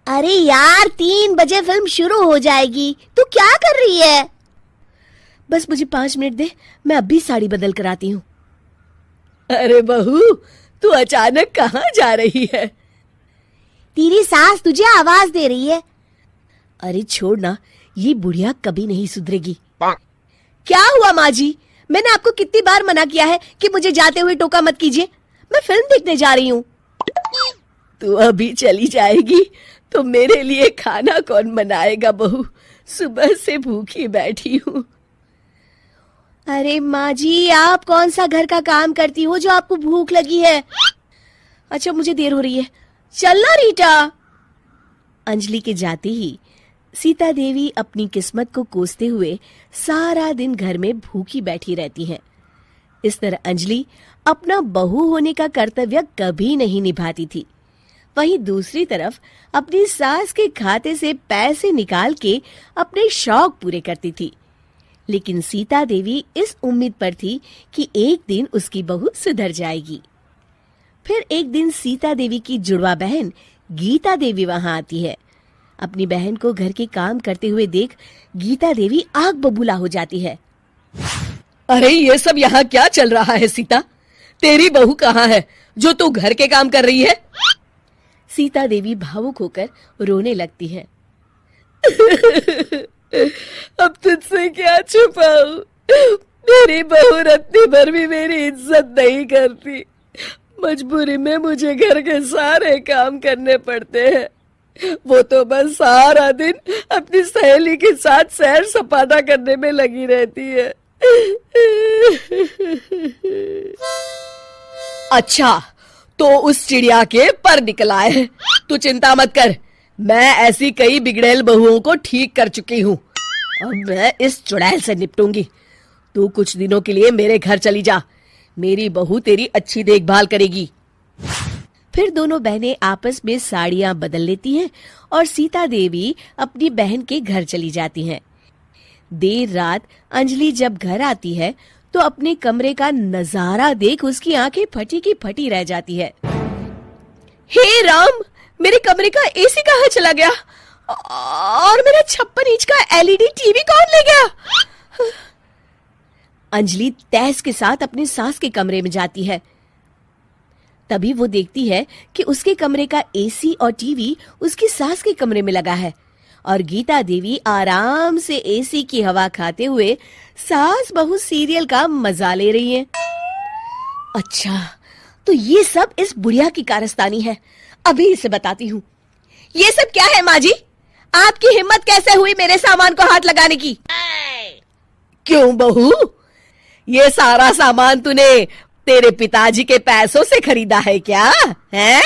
अरे यार 3 बजे फिल्म शुरू हो जाएगी, तू क्या कर रही है? बस मुझे 5 मिनट दे, मैं अभी साड़ी बदल कर आती हूँ। अरे बहू, तू अचानक कहाँ जा रही है? तेरी सास तुझे आवाज दे रही है। अरे छोड़ ना, ये बुढ़िया कभी नहीं सुधरेगी। क्या हुआ माँ जी? मैंने आपको कितनी बार मना किया है कि मुझे जाते हुए टोका मत कीजिए। मैं फिल्म देखने जा रही हूँ। तू अभी चली जाएगी तो मेरे लिए खाना कौन बनाएगा बहू? सुबह से भूखी बैठी हूँ। अरे माँ जी, आप कौन सा घर का काम करती हो जो आपको भूख लगी है? अच्छा, मुझे देर हो रही है, चलना रीटा। अंजलि के जाते ही सीता देवी अपनी किस्मत को कोसते हुए सारा दिन घर में भूखी बैठी रहती है। इस तरह अंजलि अपना बहू होने का कर्तव्य कभी नहीं निभाती थी। वहीं दूसरी तरफ अपनी सास के खाते से पैसे निकाल के अपने शौक पूरे करती थी। लेकिन सीता देवी इस उम्मीद पर थी कि एक दिन उसकी बहू सुधर जाएगी। फिर एक दिन सीता देवी की जुड़वा बहन गीता देवी वहां आती है। अपनी बहन को घर के काम करते हुए देख गीता देवी आग बबूला हो जाती है। अरे ये सब यहाँ क्या चल रहा है सीता? तेरी बहू कहाँ है जो तू घर के काम कर रही है? सीता देवी भावुक होकर रोने लगती है। अब तुझसे क्या छुपाऊं? मेरी बहू रत्ती भर भी मेरी इज्जत नहीं करती। मजबूरी में मुझे घर के सारे काम करने पड़ते हैं। वो तो बस सारा दिन अपनी सहेली के साथ सैर सपाटा करने में लगी रहती है। अच्छा, तो उस चिड़िया के पर निकल आए। तू चिंता मत कर, मैं ऐसी कई बिगड़ैल बहुओं को ठीक कर चुकी हूँ। अब मैं इस चुड़ैल से निपटूंगी। तू कुछ दिनों के लिए मेरे घर चली जा, मेरी बहू तेरी अच्छी देखभाल करेगी। फिर दोनों बहनें आपस में साड़ियां बदल लेती हैं और सीता देवी अपनी बहन के घर चली जाती हैं। देर रात अंजलि जब घर आती है तो अपने कमरे का नजारा देख उसकी आंखें फटी की फटी रह जाती है। हे राम, मेरे कमरे का एसी कहाँ चला गया? और मेरा 56 इंच का एलईडी टीवी कौन ले गया? अंजलि तहस के साथ अपने सास के कमरे में जाती है। तभी वो देखती है कि उसके कमरे का एसी और टीवी उसकी सास के कमरे में लगा है और गीता देवी आराम से एसी की हवा खाते हुए सास बहू सीरियल का मजा ले रही हैं। अच्छा, तो ये सब इस बुढ़िया की कारस्तानी है। अभी इसे बताती हूँ। ये सब क्या है माँ जी? आपकी हिम्मत कैसे हुई मेरे सामान को हाथ लगाने की? क्यों बहू, ये सारा सामान तूने तेरे पिताजी के पैसों से खरीदा है क्या? हैं?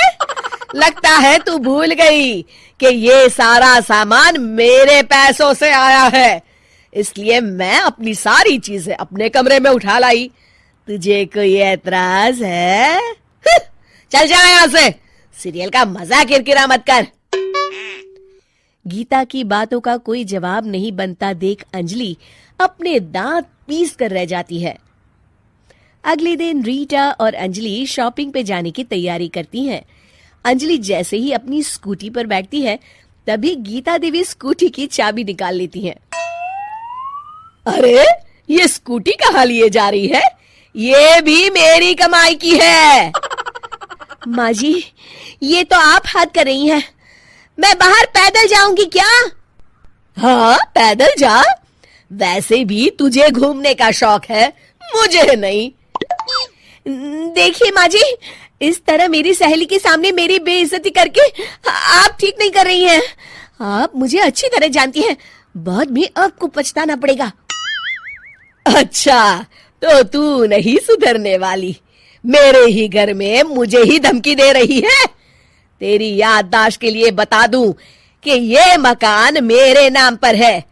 लगता है तू भूल गई कि ये सारा सामान मेरे पैसों से आया है, इसलिए मैं अपनी सारी चीजें अपने कमरे में उठा लाई। तुझे कोई एतराज है? चल जा यहाँ से, सीरियल का मजा किरकिरा मत कर। गीता की बातों का कोई जवाब नहीं बनता देख अंजलि अपने दांत पीस कर रह जाती है। अगले दिन रीटा और अंजलि शॉपिंग पे जाने की तैयारी करती हैं। अंजलि जैसे ही अपनी स्कूटी पर बैठती है तभी गीता देवी स्कूटी की चाबी निकाल लेती हैं। अरे, ये स्कूटी कहाँ लिए जा रही है? ये भी मेरी कमाई की है। माँ जी, ये तो आप हाथ कर रही हैं। मैं बाहर पैदल जाऊंगी क्या? हाँ, पैदल जा। वैसे भी तुझे घूमने का शौक है, मुझे नहीं। देखिए माँ जी, इस तरह मेरी सहेली के सामने मेरी बेइज्जती करके आप ठीक नहीं कर रही हैं। आप मुझे अच्छी तरह जानती हैं, बाद में आपको पछताना पड़ेगा। अच्छा, तो तू नहीं सुधरने वाली। मेरे ही घर में मुझे ही धमकी दे रही है। तेरी याददाश्त के लिए बता दूं कि ये मकान मेरे नाम पर है।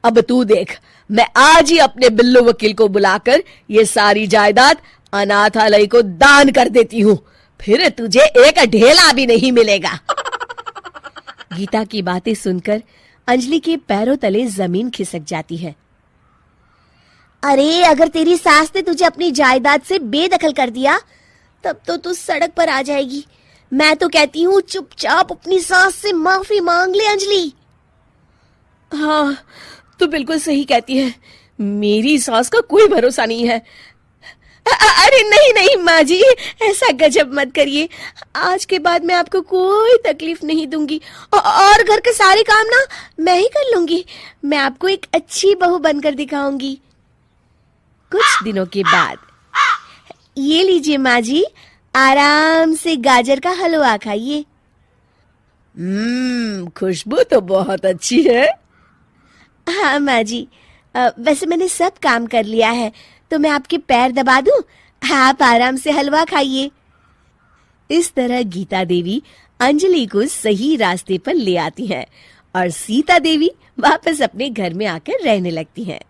अब तू देख, मैं आज ही अपने बिल्लू वकील को बुलाकर ये सारी जायदाद अनाथालय को दान कर देती हूँ, फिर तुझे एक ढेला भी नहीं मिलेगा। गीता की बातें सुनकर अंजलि के पैरों तले जमीन खिसक जाती है। अरे, अगर तेरी सास ने तुझे अपनी जायदाद से बेदखल कर दिया तब तो तू सड़क पर आ जाएगी। मैं तो कहती हूँ चुपचाप अपनी सास से माफी मांग ले अंजलि। हाँ, तू बिल्कुल सही कहती है, मेरी सास का कोई भरोसा नहीं है। अरे नहीं नहीं माँ जी, ऐसा गजब मत करिए, आज के बाद मैं आपको कोई तकलीफ नहीं दूंगी और घर के सारे काम ना मैं ही कर लूंगी। मैं आपको एक अच्छी बहू बनकर दिखाऊंगी। कुछ दिनों के बाद, ये लीजिए माँ जी, आराम से गाजर का हलवा खाइए। खुशबू तो बहुत अच्छी है। हाँ माँ जी, वैसे मैंने सब काम कर लिया है, तो मैं आपके पैर दबा दूं, आप आराम से हलवा खाइए। इस तरह गीता देवी अंजलि को सही रास्ते पर ले आती हैं और सीता देवी वापस अपने घर में आकर रहने लगती हैं।